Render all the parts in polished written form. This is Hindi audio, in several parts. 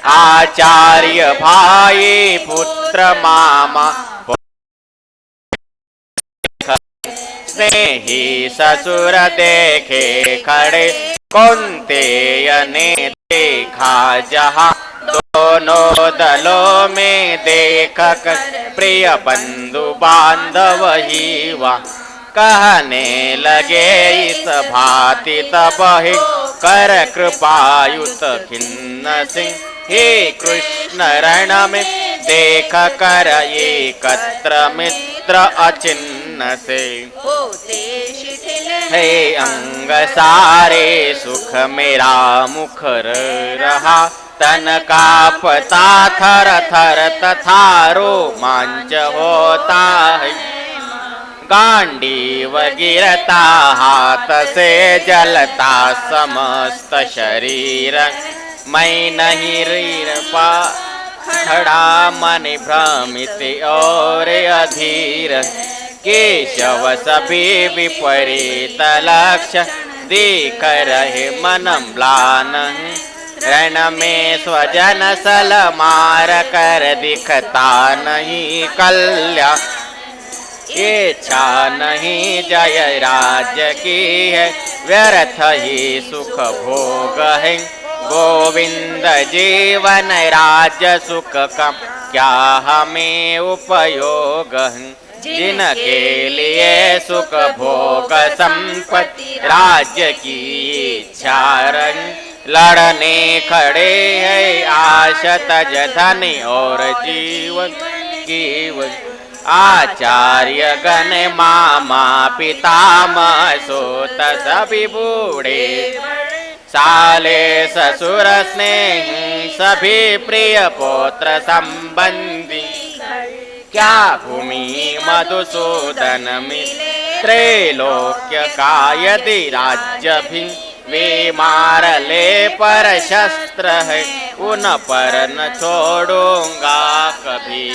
आचार्य भाई पुत्र मामा स्नेही ससुर देखे खड़े, कौन्तेय ने देखा जहाँ दोनों दलों में देख कर प्रिय बंधु बांधव ही वा कहने लगे इस भांति तब ही कर कृपायुत खिन्न सिंह, हे कृष्ण रण में देख कर एकत्र मित्र अचिन्ह से हे अंग सारे सुख मेरा मुखर रहा, तन कांपता थर थर तथा रोमांच होता है, गांडीव गिरता हाथ से जलता समस्त शरीर, मैं नहीं रीर पा खड़ा मन भ्रमित और अधीर, केशव सभी विपरीत लक्ष्य देख रहे मन म्लान, रण में स्वजन सल मार कर दिखता नहीं कल्याण, इच्छा नहीं जय राज्य की है, व्यर्थ ही सुख भोग है, गोविंद जीवन राज्य सुख का क्या हमें उपयोग है, जिनके लिए सुख भोग संपत्ति राज्य की इच्छा रही, लड़ने खड़े है आश तज धन और जीवन जीवन, आचार्य गण मामा पितामह सोत सभी बूढ़े, साले ससुर स्नेह सभी प्रिय पुत्र संबंधी, क्या भूमि मधुसूदन मिले त्रैलोक्य का यदि राज्य भी, वे मार ले पर शस्त्र है उन पर न छोड़ूंगा कभी,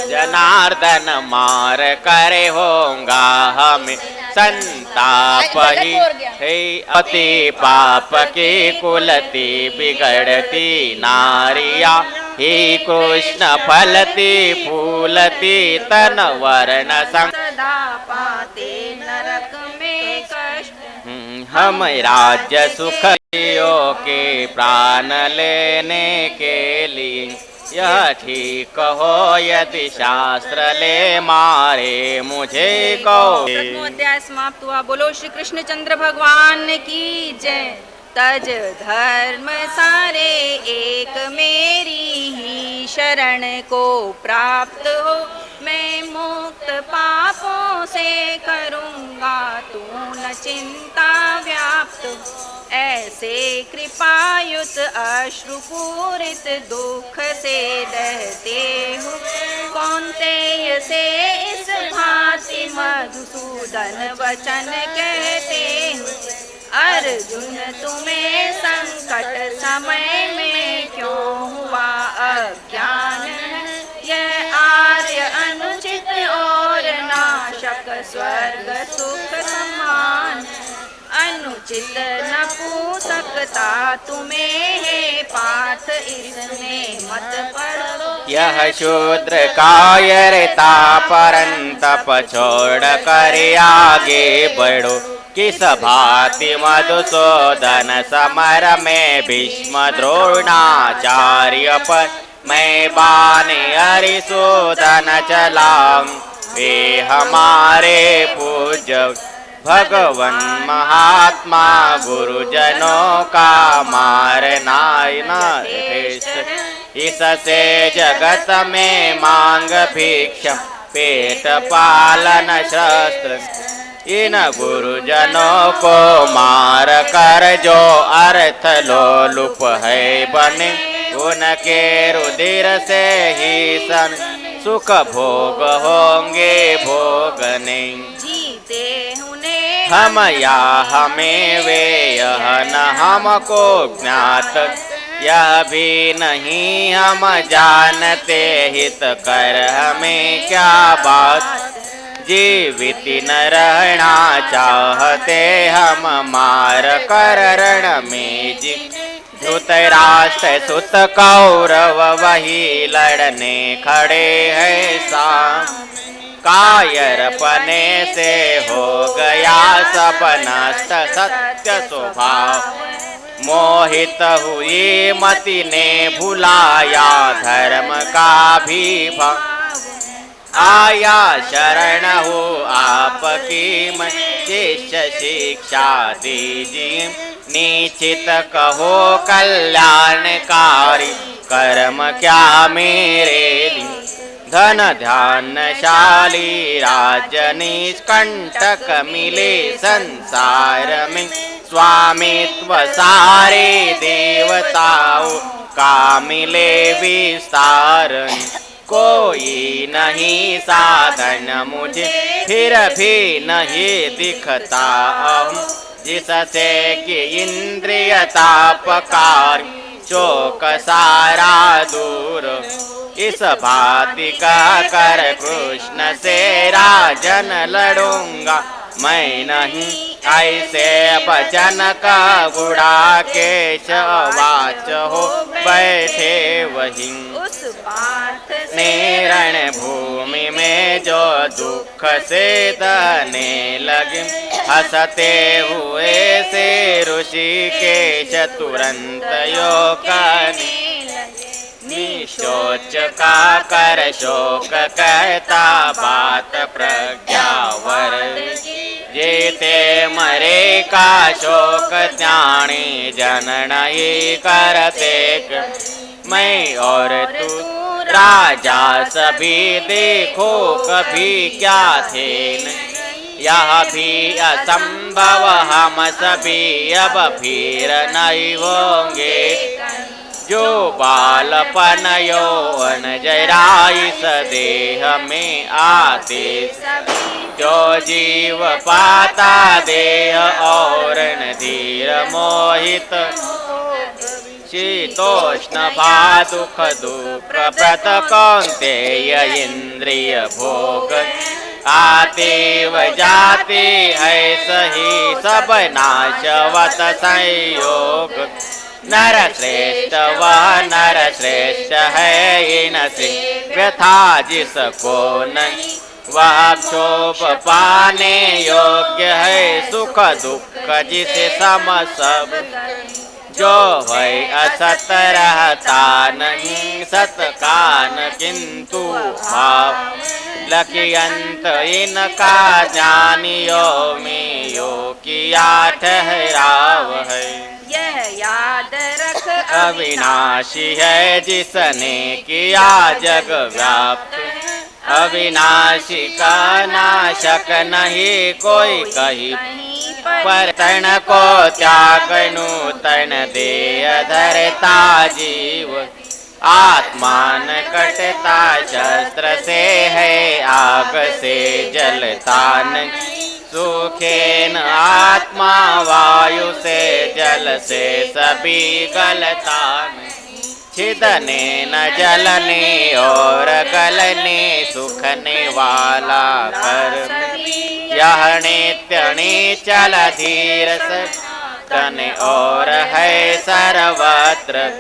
जनार्दन मार करे होगा हमें संताप ही, हे अति पाप की कुलती बिगड़ती नारिया, हे कृष्ण फलती फूलती तन वर्ण संग सदा पाते नरक में कष्ट, हम राज्य सुख के प्राण लेने के लिए, यह ठीक हो यदि शास्त्र ले मारे मुझे कहो। अध्याय समाप्त हुआ। बोलो श्री कृष्ण चंद्र भगवान की जय। तज धर्म सारे एक मेरी ही शरण को प्राप्त हो, मैं मुक्त पापों से करूँगा तू न चिंता व्याप्त, ऐसे कृपायुत अश्रुपूरित दुख से डरते हो, कौन्तेय से इस भांति मधुसूदन वचन कहते हो, अर्जुन तुम्हें संकट समय में क्यों हुआ अज्ञान, यह आर्य अनुचित और नाशक स्वर्ग सुख समान, अनुचित न पूसकता तुम्हें है पाठ इसमें मत पढ़ो, यह शूद्र कायरता परंतप छोड़ कर आगे बढ़ो, किस भांति मधुसूदन समर में भीष्म द्रोणाचार्य पर मैं बाने हरिसूदन चलाऊं, वे हमारे पूज्य भगवन महात्मा गुरुजनों का मारना इससे जगत में मांग भिक्षा पेट पालन शस्त्र, इन गुरुजनों को मार कर जो अर्थ लोलुप है बने, उनके रुधिर से ही सन सुख भोग होंगे भोगने, जीते हम या हमें वे यह न हमको ज्ञात, यह भी नहीं हम जानते हित कर हमें क्या बात, जीवित न रहना चाहते हम मार कर रण में जी, धृतराष्ट्र सुत कौरव वही लड़ने खड़े हैं साम। कायरपने से हो गया सब नष्ट सत्य स्वभाव। मोहित हुई मति ने भुलाया धर्म का भी भाव। आया शरण हो आपकी मैं शिष्य शिक्षा दीजिए। निश्चित कहो कल्याणकारी कर्म क्या मेरे लिए। धन ध्यानशाली राज्य निष्कंटक मिले संसार में। स्वामित्व सारे देवताओं का मिले विस्तार। कोई नहीं साधन मुझे फिर भी नहीं दिखता अहम। जिससे कि इंद्रिय तापकार शोक सारा दूर। इस भांति का कर कृष्ण से राजन लड़ूंगा मैं नहीं। ऐसे बचन का गुड़ाकेश वाच हो बैठे वहीं। उस पार्थ रण भूमि में जो दुख से दहने लगे। हंसते हुए से ऋषिकेश तुरंत योग निशोच का कर शोक कहता बात प्रज्ञावर। जेते मरे का शोक ज्ञानी जन नहीं करते। मैं और तू राजा सभी देखो कभी क्या थे यह भी असंभव। हम सभी अब फिर नहीं होंगे। जो बालपन यौवन जरा इस देह में आते। जो जीव पाता देह और धीर मोहित। शीतोष्ण भा दुख दुख प्रत कौन्तेय इंद्रिय भोग। आते व जाते है सही सब नाशवत संयोग। नर श्रेष्ठ वह नर श्रेष्ठ है इनसे व्यथा जिसको नहीं। वह क्षोभ पाने योग्य है सुख दुख जिसे सम सब। जो है असत रहता नहीं सत कान किंतु भाव। लखियंत इनका ज्ञानियों में यो किया ठहराव है। यह याद रख अविनाशी है जिसने किया जग व्याप्त। अविनाशी का नाशक नहीं कोई कही। पर तन को त्याग नूतन देय धरता जीव। आत्मान कटता शस्त्र से है आग से जलता नहीं। सुखेन आत्मा वायु से जल से सभी गलता नहीं। छिदने न जलने और गलने सुखने वाला कर्म। यह नित्य निचल धीर तन और है सर्वत्र।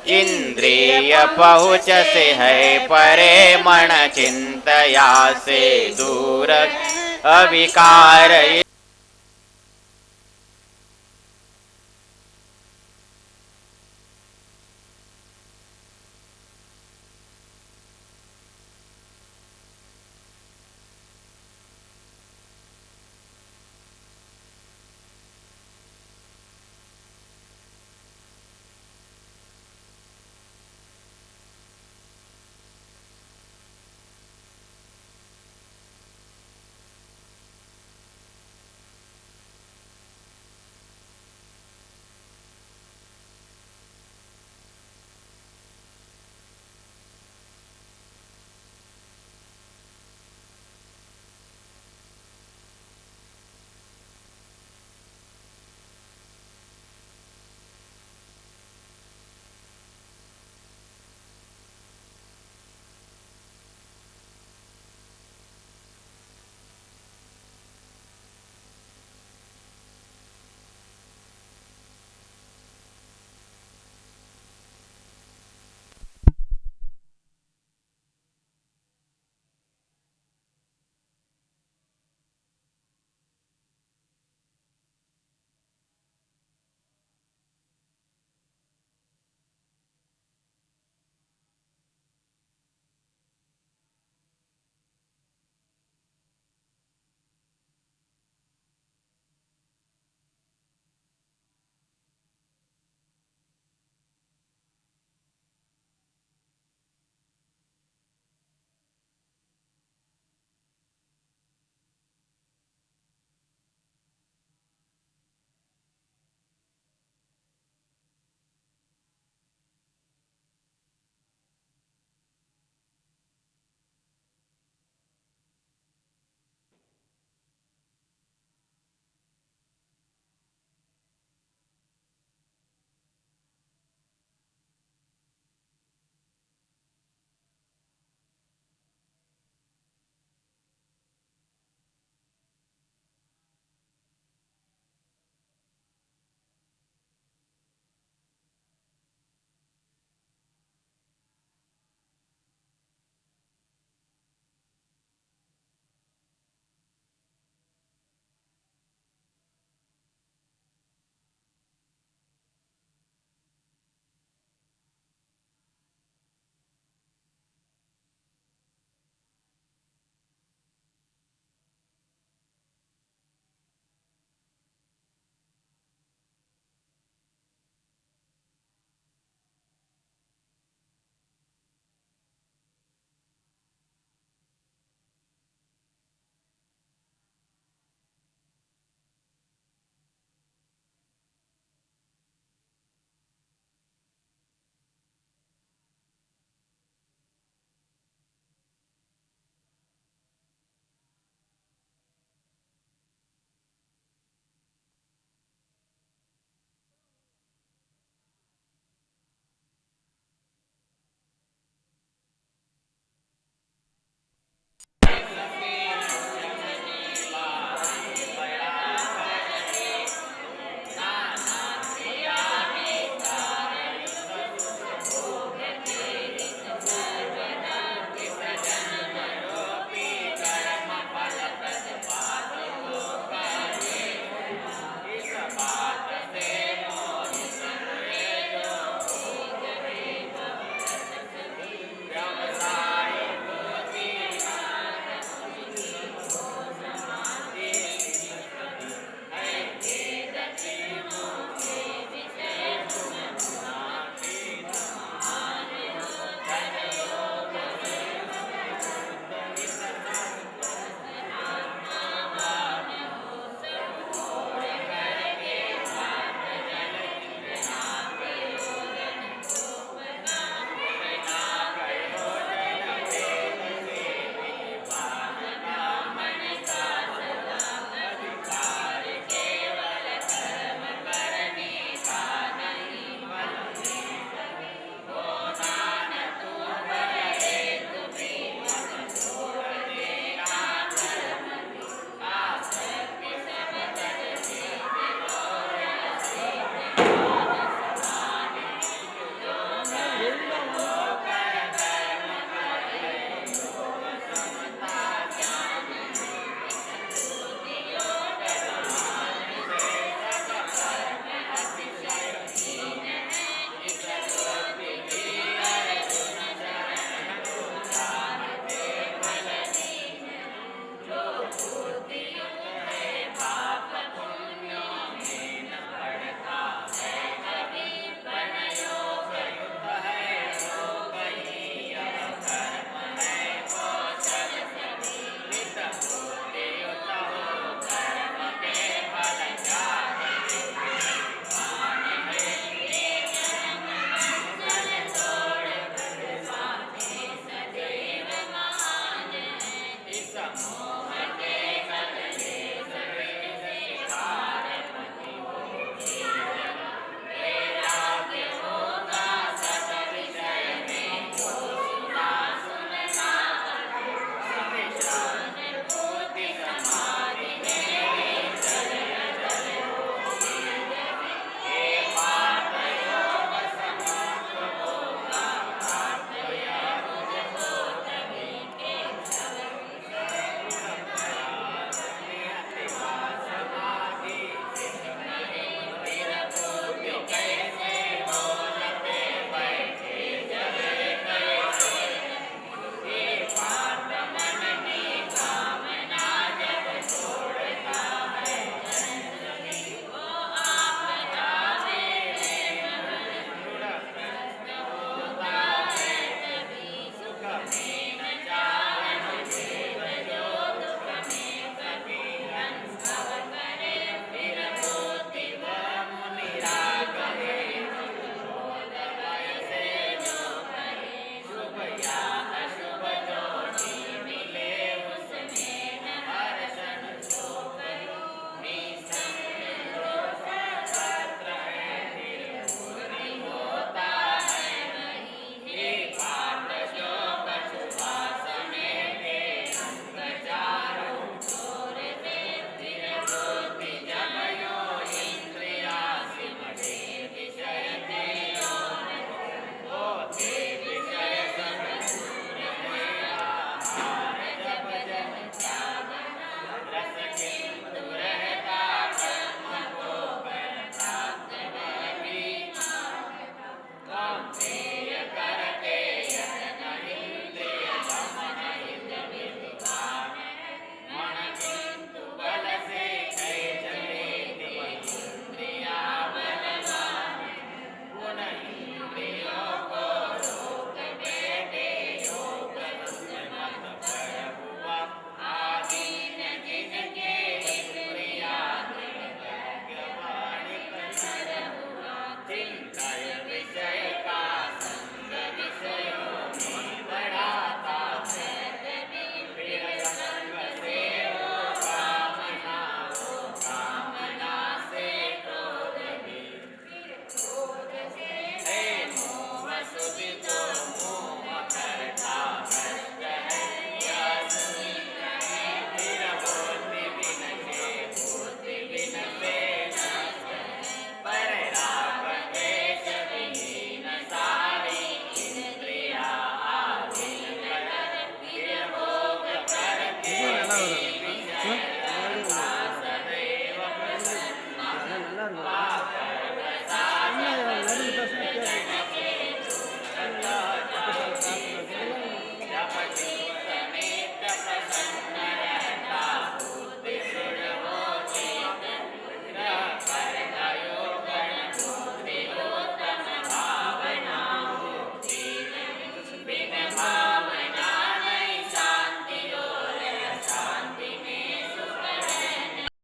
इंद्रिय पहुँच से है परे मन चिंतया से दूर। अविकार